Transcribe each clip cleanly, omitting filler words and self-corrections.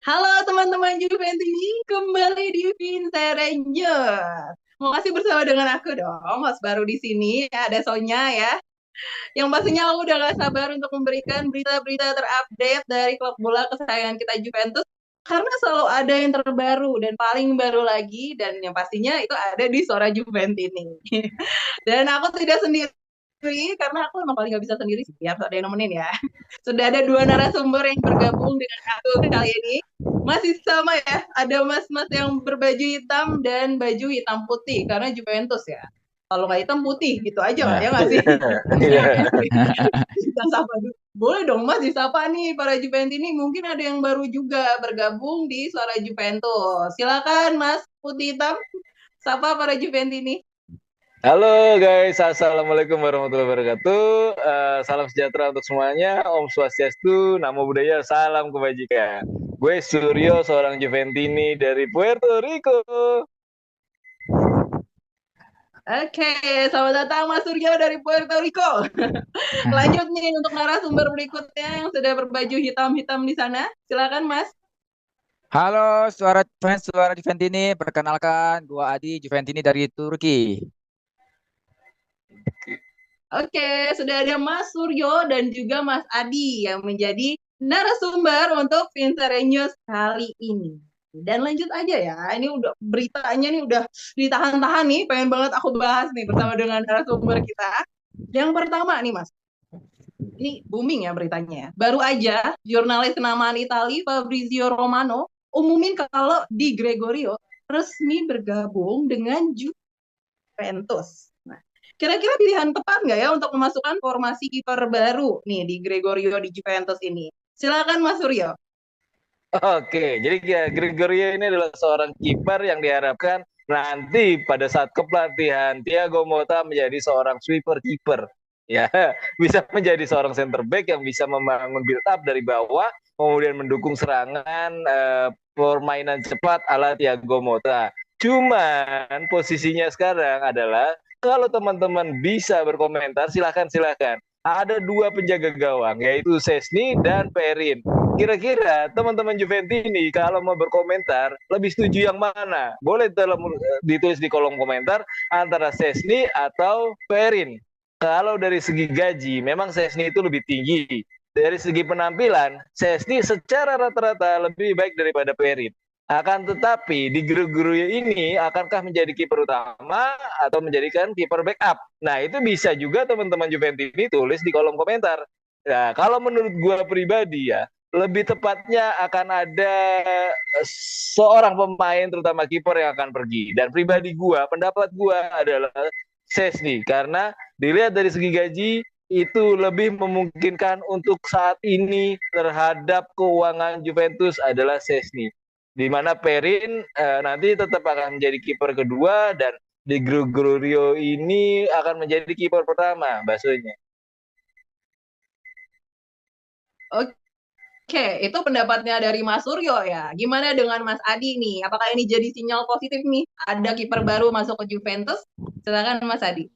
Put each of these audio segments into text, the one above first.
Halo teman-teman Juventini, kembali di Vincerenyes. Makasih bersama dengan aku dong, host baru di sini. Ada Sonya ya, yang pastinya aku udah gak sabar untuk memberikan berita-berita terupdate dari klub bola kesayangan kita Juventus. Karena selalu ada yang terbaru dan paling baru lagi, dan yang pastinya itu ada di Suara Juventini. Dan aku tidak sendiri, karena aku emang paling gak bisa sendiri sih, harus ada yang nemenin ya. Sudah ada dua narasumber yang bergabung dengan aku kali ini. Masih sama ya, ada mas-mas yang berbaju hitam dan baju hitam putih, karena Juventus ya. Kalau nggak hitam putih, gitu aja lah Nah, ya nggak sih? iya. Kita sapa dulu. Boleh dong mas disapa nih para Juventus ini. Mungkin ada yang baru juga bergabung di Suara Juventus. Silakan mas putih hitam, sapa para Juventus ini. Halo guys, assalamualaikum warahmatullahi wabarakatuh. Salam sejahtera untuk semuanya. Om Swastiastu, Namo Buddhaya, salam kebajikan. Gue Suryo, seorang Juventini dari Puerto Rico. Oke, selamat datang Mas Suryo dari Puerto Rico. Lanjut nih untuk narasumber berikutnya yang sudah berbaju hitam-hitam di sana. Silakan Mas. Halo, suara Juventini. Perkenalkan, gua Adi Juventini dari Turki. Oke, sudah ada Mas Suryo dan juga Mas Adi yang menjadi narasumber untuk Vincere News kali ini. Dan lanjut aja ya, ini udah beritanya nih udah ditahan-tahan nih, pengen banget aku bahas nih bersama dengan narasumber kita. Yang pertama nih Mas, ini booming ya beritanya ya. Baru aja jurnalis kenamaan Itali Fabrizio Romano umumin kalau Di Gregorio resmi bergabung dengan Juventus. Nah, kira-kira pilihan tepat nggak ya untuk memasukkan formasi kiper baru nih di Gregorio di Juventus ini? Silakan Mas Suryo. Oke, jadi ya, Gregorio ini adalah seorang kiper yang diharapkan nanti pada saat kepelatihan Thiago Motta menjadi seorang sweeper kiper. Ya, bisa menjadi seorang center back yang bisa membangun build up dari bawah, kemudian mendukung serangan permainan cepat ala Thiago Motta. Cuman posisinya sekarang adalah kalau teman-teman bisa berkomentar, silahkan. Ada dua penjaga gawang, yaitu Sesni dan Perin. Kira-kira teman-teman Juventus ini kalau mau berkomentar lebih setuju yang mana? Boleh ditulis di kolom komentar antara Sesni atau Perin. Kalau dari segi gaji, memang Sesni itu lebih tinggi. Dari segi penampilan, Sesni secara rata-rata lebih baik daripada Perin. Akan tetapi di guru-guru ini akankah menjadi kiper utama atau menjadikan kiper backup? Nah itu bisa juga teman-teman Juventus ini tulis di kolom komentar. Nah kalau menurut gue pribadi ya, lebih tepatnya akan ada seorang pemain terutama kiper yang akan pergi. Dan pribadi gua, pendapat gua adalah Sesni karena dilihat dari segi gaji itu lebih memungkinkan untuk saat ini terhadap keuangan Juventus adalah Sesni. Di mana Perin nanti tetap akan menjadi kiper kedua dan di Gregorio ini akan menjadi kiper pertama bahasanya. Oke, itu pendapatnya dari Mas Suryo ya. Gimana dengan Mas Adi nih? Apakah ini jadi sinyal positif nih? Ada kiper baru masuk ke Juventus? Silakan Mas Adi.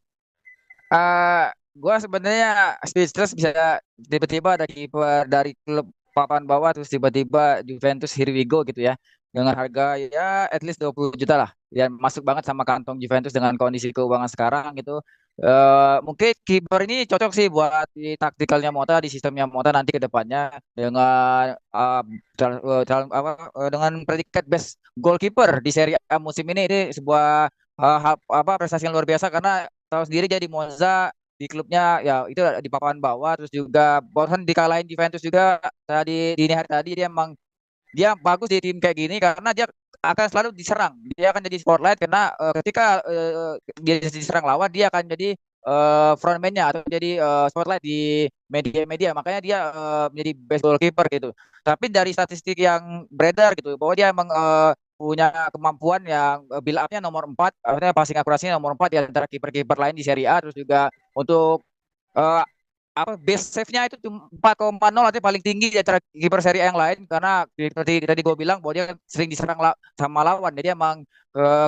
Uh, gua sebenarnya speechless bisa tiba-tiba ada kiper dari klub papan bawah terus tiba-tiba Juventus here we go gitu ya. Dengan harga ya at least 20 juta lah. Ya masuk banget sama kantong Juventus dengan kondisi keuangan sekarang gitu. Mungkin kiper ini cocok sih buat di taktikalnya Mota, di sistemnya Mota nanti ke depannya dengan dengan predikat best goalkeeper di Serie A musim ini sebuah prestasi yang luar biasa karena tahu sendiri jadi Monza di klubnya ya itu di papan bawah terus juga bahkan dikalahin Juventus juga tadi dini hari tadi dia bagus di tim kayak gini karena dia akan selalu diserang. Dia akan jadi spotlight karena ketika dia diserang lawan dia akan jadi frontman-nya atau jadi spotlight di media-media. Makanya dia menjadi best goalkeeper gitu. Tapi dari statistik yang beredar gitu bahwa dia emang punya kemampuan yang build up-nya nomor 4, artinya passing akurasinya nomor 4 di antara kiper-kiper lain di Serie A terus juga untuk eh, base save-nya itu cuma 4,0 artinya paling tinggi di antara kiper Serie A yang lain karena tadi gue bilang bahwa dia sering diserang sama lawan jadi emang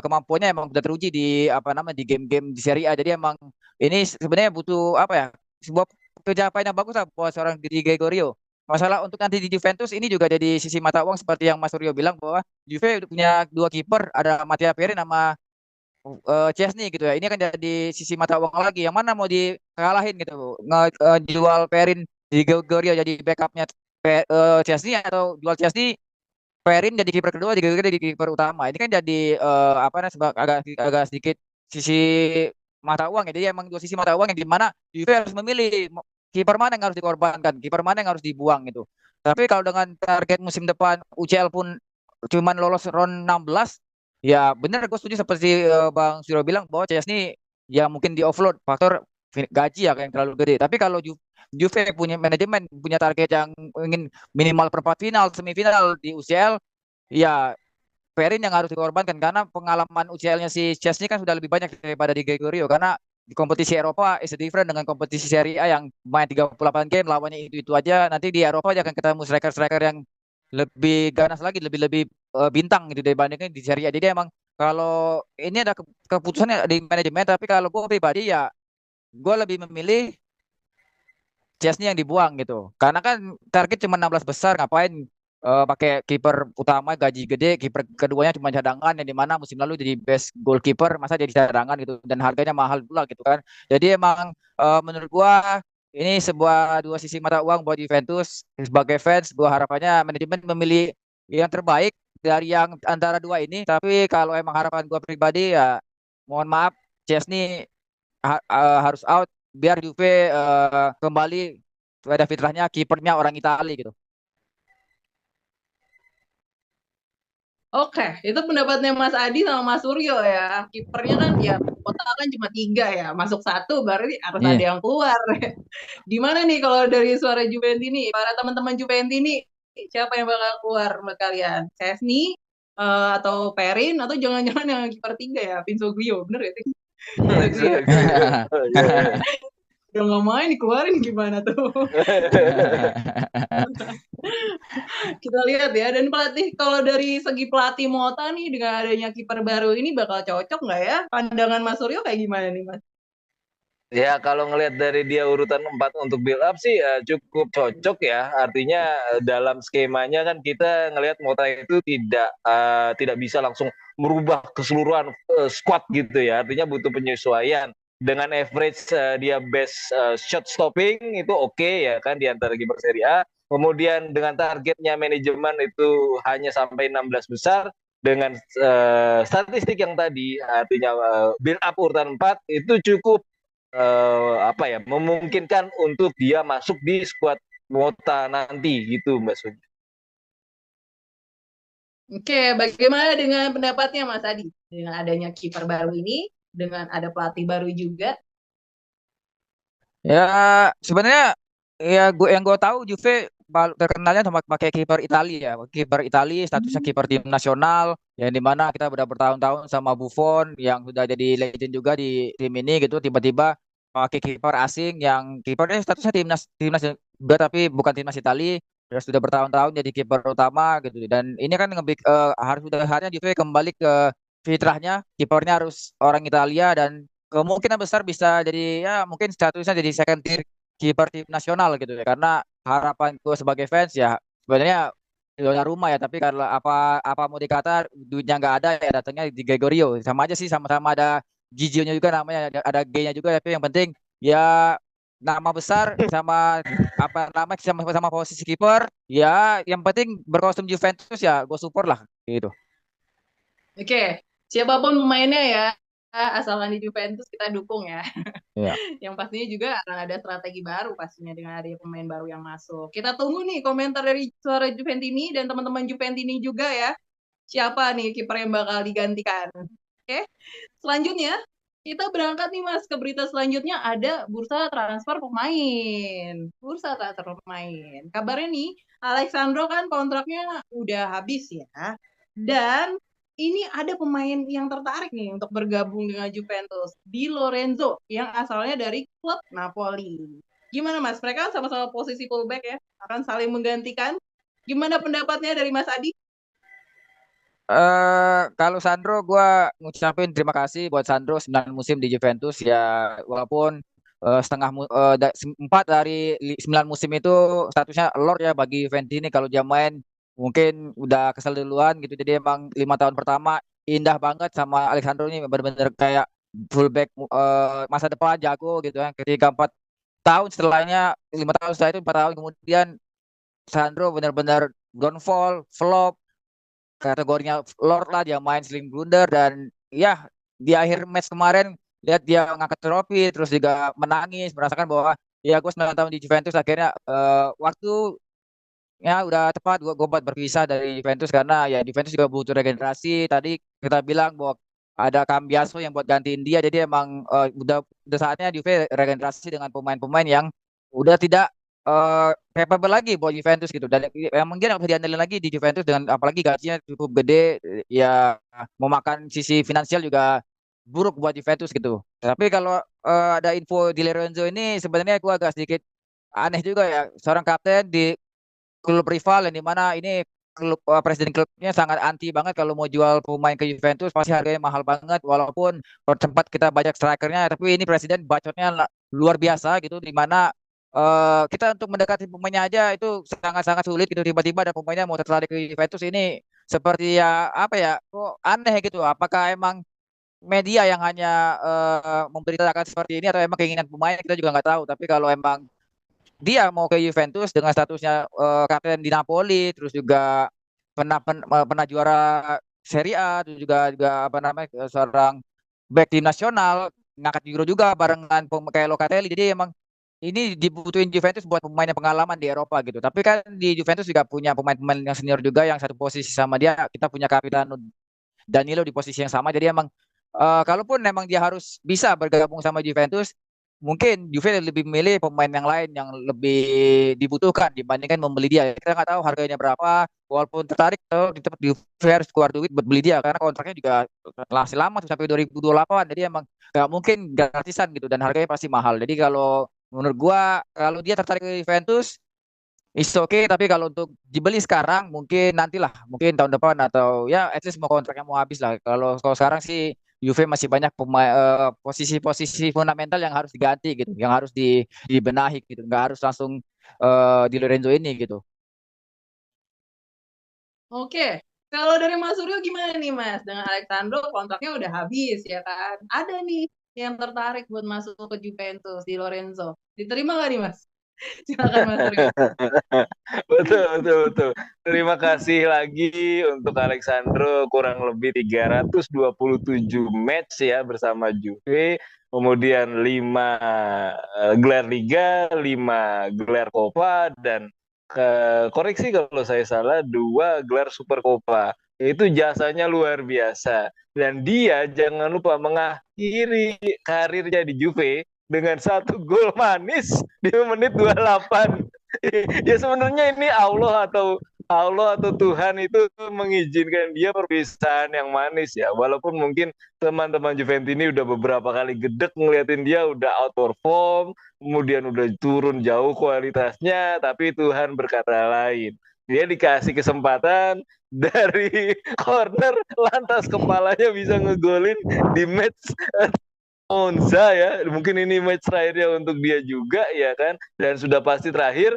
kemampuannya emang sudah teruji di di game-game di Serie A jadi emang ini sebenarnya butuh sebuah pencapaian yang bagus lah buat seorang Di Gregorio. masalah untuk nanti di Juventus ini juga jadi sisi mata uang seperti yang Mas Suryo bilang bahwa Juve punya dua kiper, ada Mattia Perin sama Chesney gitu ya. Ini kan jadi sisi mata uang lagi. Yang mana mau dikalahin gitu? Jual Perin di Gregorio jadi backupnya Chesney, atau jual Chesney Perin jadi kiper kedua, di Gregorio jadi kiper utama. Ini kan jadi apa namanya agak agak sedikit sisi mata uang ya. Jadi emang dua sisi mata uang yang di mana Juve harus memilih kiper mana yang harus dikorbankan, kiper mana yang harus dibuang gitu. Tapi kalau dengan target musim depan UCL pun cuman lolos round 16, ya benar gue setuju seperti Bang Suro bilang bahwa Chesney ya mungkin di offload faktor gaji ya yang terlalu gede. Tapi kalau Juve punya manajemen, punya target yang ingin minimal perempat final, semifinal di UCL, ya Perin yang harus dikorbankan karena pengalaman UCL-nya si Chesney kan sudah lebih banyak daripada di Gregorio, karena di kompetisi Eropa is different dengan kompetisi Serie A yang main 38 game lawannya itu aja. Nanti di Eropa aja akan ketemu striker-striker yang lebih ganas lagi, lebih bintang gitu dibandingkan di Serie A. Jadi emang kalau ini ada keputusannya di manajemen, tapi kalau gue pribadi ya gue lebih memilih Chesney yang dibuang gitu. Karena kan target cuma 16 besar, ngapain pakai kiper utama gaji gede, kiper keduanya cuma cadangan yang dimana musim lalu jadi best goalkeeper, masa jadi cadangan gitu dan harganya mahal pula gitu kan. Jadi emang menurut gua ini sebuah dua sisi mata uang buat Juventus. Sebagai fans, gua harapannya manajemen memilih yang terbaik dari yang antara dua ini. Tapi kalau emang harapan gua pribadi ya mohon maaf, Chesney harus out biar Juve kembali pada fitrahnya kipernya orang Italia gitu. Oke, itu pendapatnya Mas Adi sama Mas Suryo ya. Kipernya kan ya kota kan cuma 3 ya, masuk satu berarti harus ada Iya. yang keluar. Gimana nih kalau dari suara Juventini, para teman-teman Juventini, siapa yang bakal keluar menurut kalian? Chesney atau Perin atau jangan-jangan yang kiper 3 ya, Pinsoglio, bener ya? Pinsoglio. Udah nggak main dikeluarin gimana tuh? Kita lihat ya. Dan pelatih, kalau dari segi pelatih Mota nih dengan adanya kiper baru ini bakal cocok nggak ya? Pandangan Mas Suryo kayak gimana nih Mas? Ya kalau ngelihat dari dia urutan 4 untuk build up sih cukup cocok ya. Artinya dalam skemanya kan kita ngelihat Mota itu tidak bisa langsung merubah keseluruhan squad gitu ya. Artinya butuh penyesuaian. Dengan average dia best shot stopping itu oke ya kan di antara kiper Serie A. Kemudian dengan targetnya manajemen itu hanya sampai 16 besar, dengan statistik yang tadi artinya build up urutan 4 itu cukup memungkinkan untuk dia masuk di skuad Mota nanti gitu Mbak Suji. Oke, bagaimana dengan pendapatnya Mas Adi? Dengan adanya kiper baru ini, dengan ada pelatih baru juga. Ya sebenarnya ya gue tahu Juve terkenalnya sama pakai kiper Italia ya. Kiper Italia statusnya kiper tim nasional yang dimana kita udah bertahun-tahun sama Buffon yang sudah jadi legend juga di tim ini gitu, tiba-tiba pakai kiper asing yang kipernya statusnya timnas juga tapi bukan timnas Italia, sudah bertahun-tahun jadi kiper utama gitu. Dan ini kan harusnya Juve kembali ke fitrahnya, kipernya harus orang Italia, dan kemungkinan besar bisa jadi ya mungkin statusnya jadi second tier kiper tim nasional gitu ya, karena harapan gue sebagai fans ya sebenarnya zona rumah ya, tapi kalau apa apa mau dikata duitnya nggak ada ya datangnya di Gregorio, sama aja sih, sama-sama ada Gigio-nya juga namanya, ada G-nya juga, tapi yang penting ya nama besar sama apa nama sama posisi kiper ya, yang penting berkostum Juventus ya gue support lah gitu. Oke, siapapun pemainnya ya, asalkan di Juventus kita dukung ya. Iya. Yang pastinya juga akan ada strategi baru pastinya dengan adanya pemain baru yang masuk. Kita tunggu nih komentar dari suara Juventini dan teman-teman Juventini juga ya. Siapa nih kiper yang bakal digantikan? Oke, selanjutnya kita berangkat nih Mas ke berita selanjutnya, ada bursa transfer pemain. Bursa transfer pemain. Kabarnya nih Alexandro kan kontraknya udah habis ya. Dan ini ada pemain yang tertarik nih untuk bergabung dengan Juventus, Di Lorenzo yang asalnya dari klub Napoli. Gimana Mas? Mereka sama-sama posisi fullback ya, akan saling menggantikan. Gimana pendapatnya dari Mas Adi? Kalau Sandro, gue ngucapin terima kasih buat Sandro 9 musim di Juventus ya, walaupun empat dari 9 musim itu statusnya Lord ya bagi Juventus ini. Kalau dia main mungkin udah kesel duluan gitu. Jadi emang 5 tahun pertama indah banget sama Alexandro ini, benar-benar kayak fullback masa depan jago gitu kan. Ketika 4 tahun setelahnya, 5 tahun setelah itu, 4 tahun kemudian Sandro benar-benar downfall, flop, kategorinya Lord lah, dia main sling blunder. Dan ya di akhir match kemarin lihat dia ngangkat trofi terus juga menangis merasakan bahwa ya gue 9 tahun di Juventus akhirnya waktunya udah tepat gue buat berpisah dari Juventus, karena ya Juventus juga butuh regenerasi. Tadi kita bilang bahwa ada Cambiaso yang buat gantiin dia, jadi emang udah saatnya Juve regenerasi dengan pemain-pemain yang udah tidak capable lagi buat Juventus gitu. Dan yang mungkin yang bisa diandalkan lagi di Juventus, dengan apalagi gajinya cukup gede, ya memakan sisi finansial juga buruk buat Juventus gitu. Tapi kalau ada info di Lorenzo ini, sebenarnya gue agak sedikit aneh juga ya, seorang kapten di klub rival yang dimana ini presiden klubnya sangat anti banget kalau mau jual pemain ke Juventus, pasti harganya mahal banget. Walaupun sempat kita banyak strikernya, tapi ini presiden bacotnya luar biasa gitu, dimana kita untuk mendekati pemainnya aja itu sangat-sangat sulit gitu. Tiba-tiba ada pemainnya mau tertarik ke Juventus ini, seperti ya apa ya, kok aneh gitu. Apakah emang media yang hanya memberitakan seperti ini, atau emang keinginan pemain, kita juga nggak tahu. Tapi kalau emang dia mau ke Juventus dengan statusnya kapten di Napoli, terus juga pernah juara Serie A, terus juga apa namanya, seorang back tim nasional, ngangkat Euro juga barengan kayak Locatelli. Jadi emang ini dibutuhin Juventus buat pemain yang pengalaman di Eropa gitu. Tapi kan di Juventus juga punya pemain-pemain yang senior juga yang satu posisi sama dia. Kita punya Capitano Danilo di posisi yang sama. Jadi emang kalaupun memang dia harus bisa bergabung sama Juventus, mungkin Juve lebih memilih pemain yang lain yang lebih dibutuhkan dibandingkan membeli dia. Kita nggak tahu harganya berapa. Walaupun tertarik, tetap Juve harus keluar duit buat beli dia, karena kontraknya juga masih lama tuh sampai 2028. Jadi emang nggak mungkin gratisan gitu, dan harganya pasti mahal. Jadi kalau menurut gua, kalau dia tertarik ke Juventus, it's okay. Tapi kalau untuk dibeli sekarang, mungkin nantilah, mungkin tahun depan, atau ya at least mau kontraknya mau habis lah. Kalau sekarang sih Juve masih banyak posisi-posisi fundamental yang harus diganti gitu, yang harus dibenahi gitu. Nggak harus langsung di Lorenzo ini gitu. Oke, kalau dari Mas Suryo gimana nih Mas? Dengan Alexandro kontraknya udah habis ya kan? Ada nih yang tertarik buat masuk ke Juventus di Lorenzo. Diterima nggak nih Mas? Silakan Mas Suryo. Betul, betul, betul. Terima kasih lagi untuk Alexandro, kurang lebih 327 match ya bersama Juve. Kemudian 5 gelar Liga, 5 gelar Copa, dan koreksi kalau saya salah, 2 gelar Super Copa. Itu jasanya luar biasa. Dan dia jangan lupa mengakhiri karirnya di Juve dengan 1 gol manis di menit 28. Ya sebenarnya ini Allah atau Tuhan itu mengizinkan dia perpisahan yang manis ya. Walaupun mungkin teman-teman Juventus ini udah beberapa kali gedek ngeliatin dia udah outperform, kemudian udah turun jauh kualitasnya, tapi Tuhan berkata lain. Dia dikasih kesempatan dari corner, lantas kepalanya bisa ngegolin di match Monza ya. Mungkin ini match terakhirnya untuk dia juga ya kan, dan sudah pasti terakhir.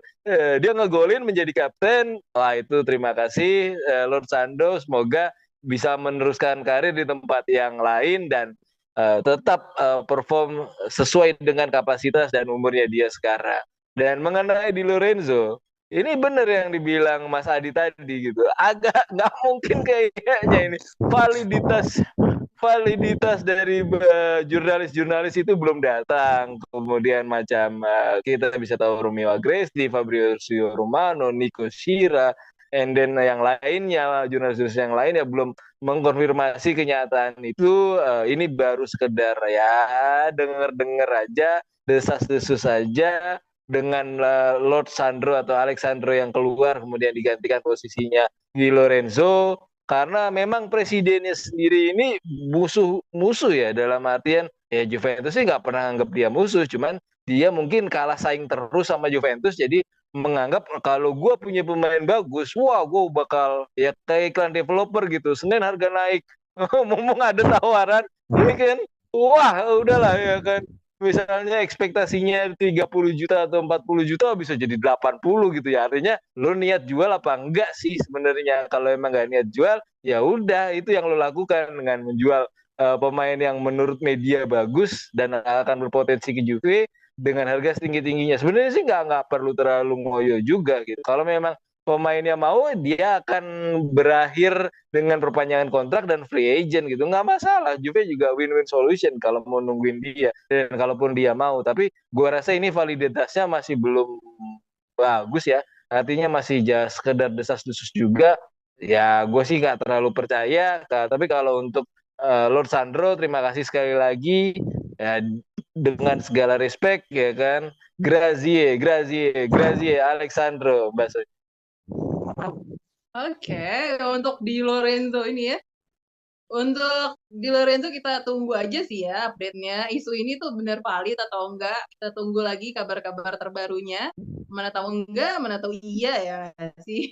Dia ngegolin menjadi kapten. Wah, itu terima kasih Lord Sando, semoga bisa meneruskan karir di tempat yang lain dan tetap perform sesuai dengan kapasitas dan umurnya dia sekarang. Dan mengenai Di Lorenzo, ini benar yang dibilang Mas Adi tadi gitu, agak nggak mungkin kayaknya ini validitas dari jurnalis-jurnalis itu belum datang. Kemudian macam kita bisa tahu Romeo Agresti, Fabrizio Romano, Nico Sira, and then yang lainnya, jurnalis-jurnalis yang lain ya belum mengkonfirmasi kenyataan itu. Ini baru sekedar ya dengar-dengar aja, desas-desus saja, dengan Lord Sandro atau Alexandro yang keluar kemudian digantikan posisinya di Lorenzo. Karena memang presidennya sendiri ini musuh ya, dalam artian ya Juventus sih nggak pernah anggap dia musuh, cuman dia mungkin kalah saing terus sama Juventus, jadi menganggap kalau gue punya pemain bagus, wah gue bakal ya kayak iklan developer gitu, Senin harga naik, ngomong ada tawaran, ini kan wah udahlah ya kan, misalnya ekspektasinya 30 juta atau 40 juta bisa jadi 80 gitu ya. Artinya lo niat jual apa enggak sih sebenarnya? Kalau emang nggak niat jual, ya udah itu yang lo lakukan dengan menjual pemain yang menurut media bagus dan akan berpotensi ke Juve dengan harga setinggi-tingginya. Sebenarnya sih nggak perlu terlalu ngoyo juga gitu. Kalau memang pemainnya mau, dia akan berakhir dengan perpanjangan kontrak dan free agent gitu, nggak masalah. Juve juga win-win solution kalau mau nungguin dia dan kalaupun dia mau. Tapi gua rasa ini validitasnya masih belum bagus ya, artinya masih just sekedar desas-desus juga. Ya gue sih nggak terlalu percaya. Tapi kalau untuk Lord Sandro, terima kasih sekali lagi ya, dengan segala respect ya kan. Grazie, grazie, grazie Alexandro, Mbak. Oke, untuk Di Lorenzo ini ya. Untuk Di Lorenzo kita tunggu aja sih ya update-nya. Isu ini tuh benar valid atau enggak. Kita tunggu lagi kabar-kabar terbarunya. Mana tahu enggak, mana tahu iya ya sih.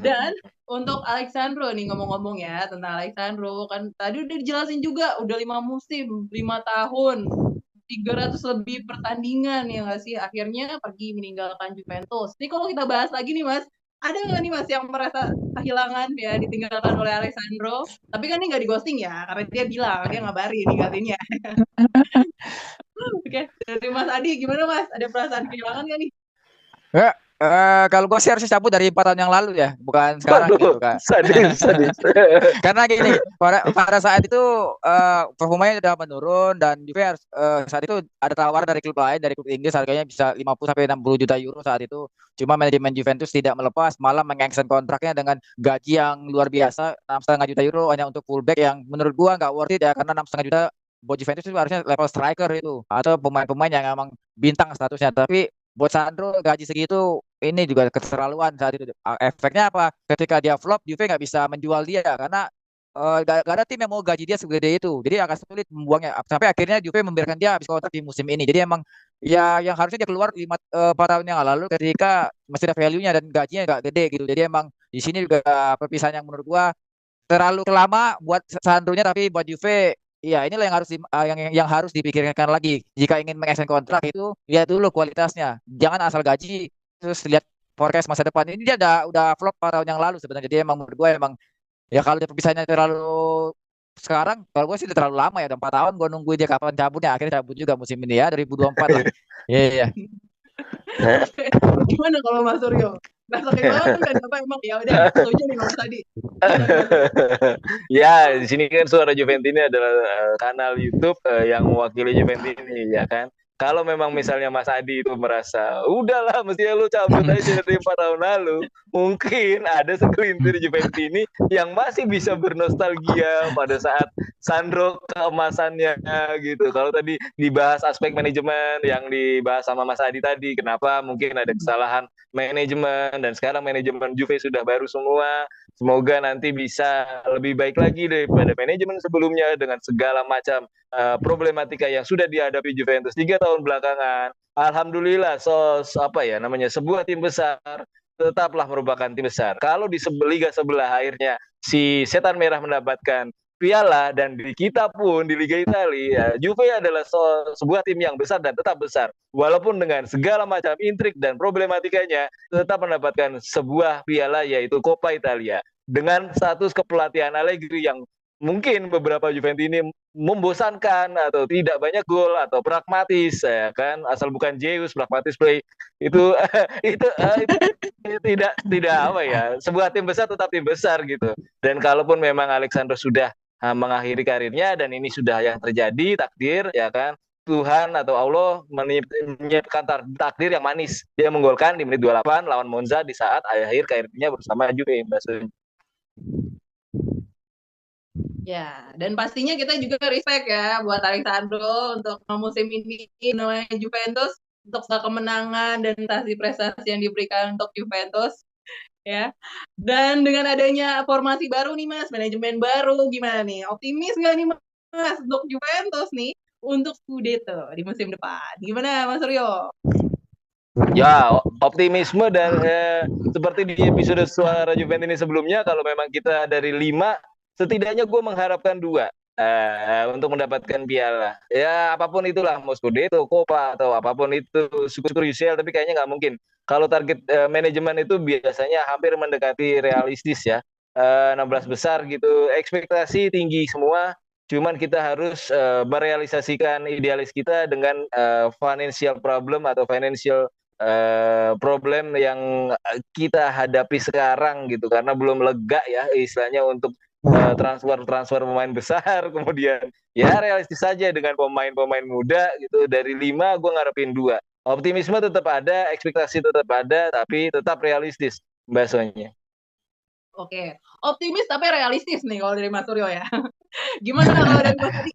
Dan untuk Alexandro nih ngomong-ngomong ya tentang Alexandro. Kan tadi udah dijelasin juga, udah 5 musim, 5 tahun. 300 lebih pertandingan ya nggak sih, akhirnya pergi meninggalkan Juventus. Ini kalau kita bahas lagi nih Mas, ada nggak nih Mas yang merasa kehilangan ya ditinggalkan oleh Alessandro? Tapi kan ini nggak di ghosting ya, karena dia bilang dia ngabarin ninggalinnya. Oke, dari Mas Adi gimana Mas? Ada perasaan kehilangan nggak nih? Ya, kalau gue sih harusnya cabut dari 4 tahun yang lalu ya, bukan sekarang gitu Waduh, kan. sadis, sadis. Karena gini, pada saat itu performanya udah menurun dan Juve saat itu ada tawaran dari klub lain, dari klub Inggris harganya bisa 50 sampai 60 juta euro saat itu. Cuma manajemen Juventus tidak melepas, malah mengextend kontraknya dengan gaji yang luar biasa, 6,5 juta euro hanya untuk fullback yang menurut gua nggak worth it ya, karena 6,5 juta buat Juventus itu harusnya level striker itu atau pemain-pemain yang emang bintang statusnya. Tapi buat Sandro gaji segitu ini juga keterlaluan saat itu. Efeknya apa? Ketika dia flop, Juve nggak bisa menjual dia karena gak ada tim yang mau gaji dia segede itu. Jadi agak sulit membuangnya. Sampai akhirnya Juve membiarkan dia habis kontrak di musim ini. Jadi emang ya yang harusnya dia keluar 4 tahun yang lalu ketika masih ada value-nya dan gajinya nggak gede gitu. Jadi emang di sini juga perpisahan yang menurut gua terlalu lama buat Sandronya, tapi buat Juve iya inilah yang harus yang harus dipikirkan lagi jika ingin mengekstend kontrak. Itu lihat dulu kualitasnya, jangan asal gaji terus lihat forecast masa depan. Ini dia udah flop 4 tahun yang lalu sebenarnya. Jadi emang menurut gue emang ya kalau dia perpisahannya terlalu sekarang, kalau gue sih udah terlalu lama ya, udah 4 tahun gue nungguin dia kapan cabutnya, akhirnya cabut juga musim ini ya 2024 lah. Iya iya. Gimana kalau Mas Suryo? Rasa kehilangan dan apa emang ya udah setuju nih Mas tadi. Ya, di sini kan Suara Juventini adalah kanal YouTube yang mewakili Juventini, ya kan. Kalau memang misalnya Mas Adi itu merasa, udahlah mestinya lu cabut aja dari 4 tahun lalu, mungkin ada segelintir Juventini yang masih bisa bernostalgia pada saat Sandro keemasannya gitu. Kalau tadi dibahas aspek manajemen yang dibahas sama Mas Adi tadi, kenapa mungkin ada kesalahan manajemen dan sekarang manajemen Juve sudah baru semua. Semoga nanti bisa lebih baik lagi daripada manajemen sebelumnya dengan segala macam problematika yang sudah dihadapi Juventus 3 tahun belakangan. Alhamdulillah, sebuah tim besar tetaplah merupakan tim besar. Kalau di liga sebelah akhirnya si Setan Merah mendapatkan piala dan di kita pun di Liga Italia, Juve adalah sebuah tim yang besar dan tetap besar. Walaupun dengan segala macam intrik dan problematikanya, tetap mendapatkan sebuah piala yaitu Coppa Italia. Dengan status kepelatihan Allegri yang mungkin beberapa Juventini membosankan atau tidak banyak gol atau pragmatis ya kan, asal bukan Zeus pragmatis play itu itu tidak apa ya, sebuah tim besar tetap tim besar gitu. Dan kalaupun memang Alexander sudah mengakhiri karirnya dan ini sudah yang terjadi takdir ya kan, Tuhan atau Allah menyiapkan takdir yang manis. Dia menggolkan di menit 28 lawan Monza di saat akhir karirnya bersama Juve. Ya, dan pastinya kita juga respect ya buat Alessandro untuk musim ini namanya Juventus, untuk segala kemenangan dan prestasi yang diberikan untuk Juventus ya. Dan dengan adanya formasi baru nih Mas, manajemen baru gimana nih? Optimis nggak nih Mas untuk Juventus nih untuk Scudetto di musim depan? Gimana Mas Suryo? Ya, optimisme dan seperti di episode Suara Juventini sebelumnya, kalau memang kita dari 5, setidaknya gue mengharapkan 2. untuk mendapatkan piala. Ya apapun itulah, mau Scudetto, Coppa atau apapun itu super UCL, tapi kayaknya nggak mungkin. Kalau target manajemen itu biasanya hampir mendekati realistis ya. 16 besar gitu, ekspektasi tinggi semua. Cuman kita harus merealisasikan idealis kita dengan financial problem atau financial problem yang kita hadapi sekarang gitu, karena belum lega ya istilahnya untuk transfer pemain besar. Kemudian ya realistis saja dengan pemain-pemain muda gitu, dari 5 gue ngarepin 2. Optimisme tetap ada, ekspektasi tetap ada, tapi tetap realistis bahasanya. Oke, optimis tapi realistis nih kalau dari Mas Suryo ya. Gimana kalau dari Mas Adi?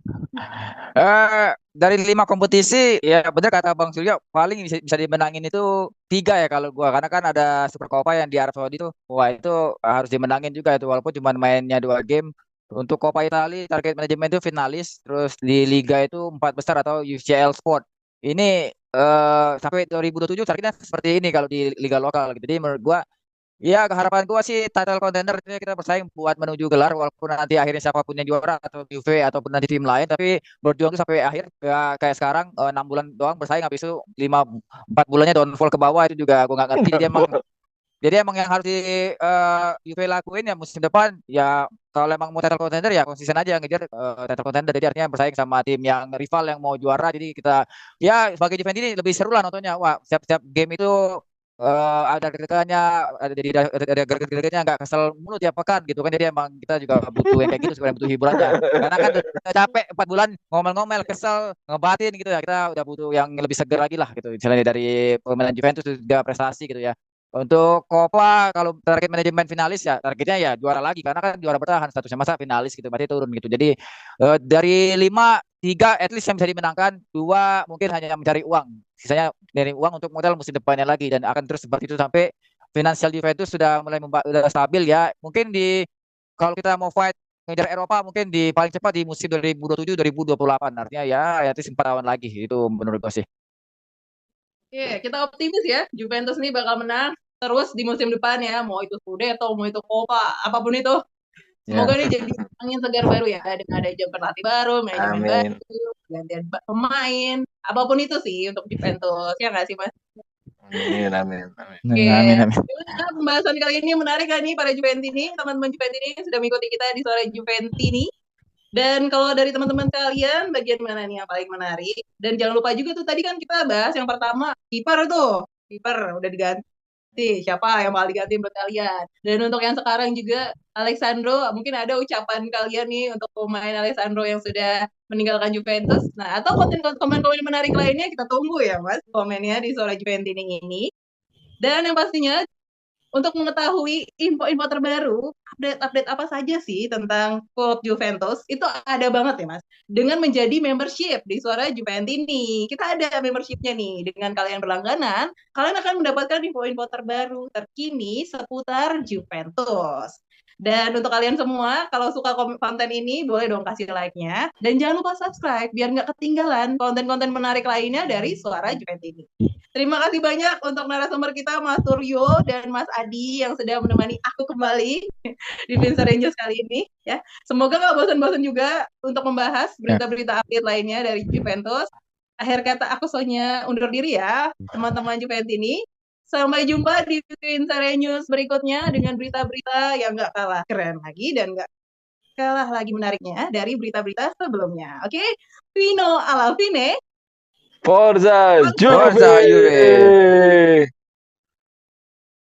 Dari 5 kompetisi ya benar kata Bang Suryo, paling bisa dimenangin itu 3 ya kalau gua, karena kan ada Super Copa yang di Arab Saudi tuh, wah itu harus dimenangin juga itu walaupun cuma mainnya 2 game. Untuk Coppa Italia target manajemen itu finalis, terus di Liga itu 4 besar atau UCL Sport. Ini sampai 2027 targetnya seperti ini kalau di liga lokal gitu. Jadi menurut gua, iya, harapan gua sih title contender itu kita bersaing buat menuju gelar, walaupun nanti akhirnya siapapun yang juara atau Juve ataupun nanti tim lain, tapi berjuang tuh sampai akhir. Ya, kayak sekarang 6 bulan doang bersaing, habis itu 4 bulannya downfall ke bawah, itu juga gua nggak ngerti. Jadi emang yang harus di Juve lakuin ya musim depan ya, kalau emang mau title contender ya konsisten aja ngejar title contender. Jadi artinya bersaing sama tim yang rival yang mau juara. Jadi kita ya sebagai Juventus ini lebih seru lah nontonnya. Wah, setiap game itu ada deg-degannya, ada greget-gregetnya, nggak kesel mulu tiap pekan gitu kan. Jadi emang kita juga butuh yang kayak gitu sebenarnya, butuh hiburannya. Karena kan udah capek 4 bulan ngomel-ngomel, kesel, ngebatin gitu ya. Kita udah butuh yang lebih seger lagi lah gitu. Misalnya dari pemain Juventus juga prestasi gitu ya. Untuk Copa, kalau target manajemen finalis ya targetnya ya juara lagi, karena kan juara bertahan statusnya, masa finalis gitu berarti turun gitu. Jadi dari 5, 3 at least yang bisa dimenangkan, 2 mungkin hanya mencari uang, sisanya dari uang untuk modal musim depannya lagi, dan akan terus seperti itu sampai finansial Juventus sudah mulai sudah stabil ya. Mungkin kalau kita mau fight ngejar Eropa mungkin paling cepat di musim 2027 2028, artinya ya at least 4 tahun lagi itu menurut gue sih. Oke, kita optimis ya, Juventus ini bakal menang terus di musim depan ya, mau itu Scudetto, mau itu Coppa, apapun itu. Ya. Semoga ini jadi angin segar baru ya, dengan ada jam pelatih baru, manajemen Amin. baru, gantian pemain, apapun itu sih untuk Juventus. Ya nggak sih, Mas? Amin, amin, amin. Oke, Amin, amin. gimana pembahasan kali ini menarik kan nih para Juventini, teman-teman Juventini yang sudah mengikuti kita di sore Juventini. Dan kalau dari teman-teman kalian, bagian mana nih yang paling menarik? Dan jangan lupa juga tuh tadi kan kita bahas yang pertama, kiper tuh. Kiper udah diganti. Siapa yang paling diganti menurut kalian? Dan untuk yang sekarang juga, Alexandro, mungkin ada ucapan kalian nih untuk pemain Alexandro yang sudah meninggalkan Juventus. Nah, atau komen-komen menarik lainnya kita tunggu ya, Mas, komennya di Sore Juventini ini. Dan yang pastinya untuk mengetahui info-info terbaru, update-update apa saja sih tentang klub Juventus, itu ada banget ya Mas. Dengan menjadi membership di Suara Juventus ini. Kita ada membershipnya nih. Dengan kalian berlangganan, kalian akan mendapatkan info-info terbaru, terkini seputar Juventus. Dan untuk kalian semua, kalau suka konten ini, boleh dong kasih like-nya. Dan jangan lupa subscribe, biar nggak ketinggalan konten-konten menarik lainnya dari Suara Juventus ini. Terima kasih banyak untuk narasumber kita, Mas Suryo dan Mas Adi yang sudah menemani aku kembali di Vincent Rangers kali ini. Ya, semoga nggak bosan-bosan juga untuk membahas berita-berita update lainnya dari Juventus. Akhir kata aku Sonya undur diri ya, teman-teman Juventus ini. Sampai jumpa di Vincent News berikutnya dengan berita-berita yang nggak kalah keren lagi dan nggak kalah lagi menariknya dari berita-berita sebelumnya. Oke, Vino alla fine. Forza Forza Juve. Juve.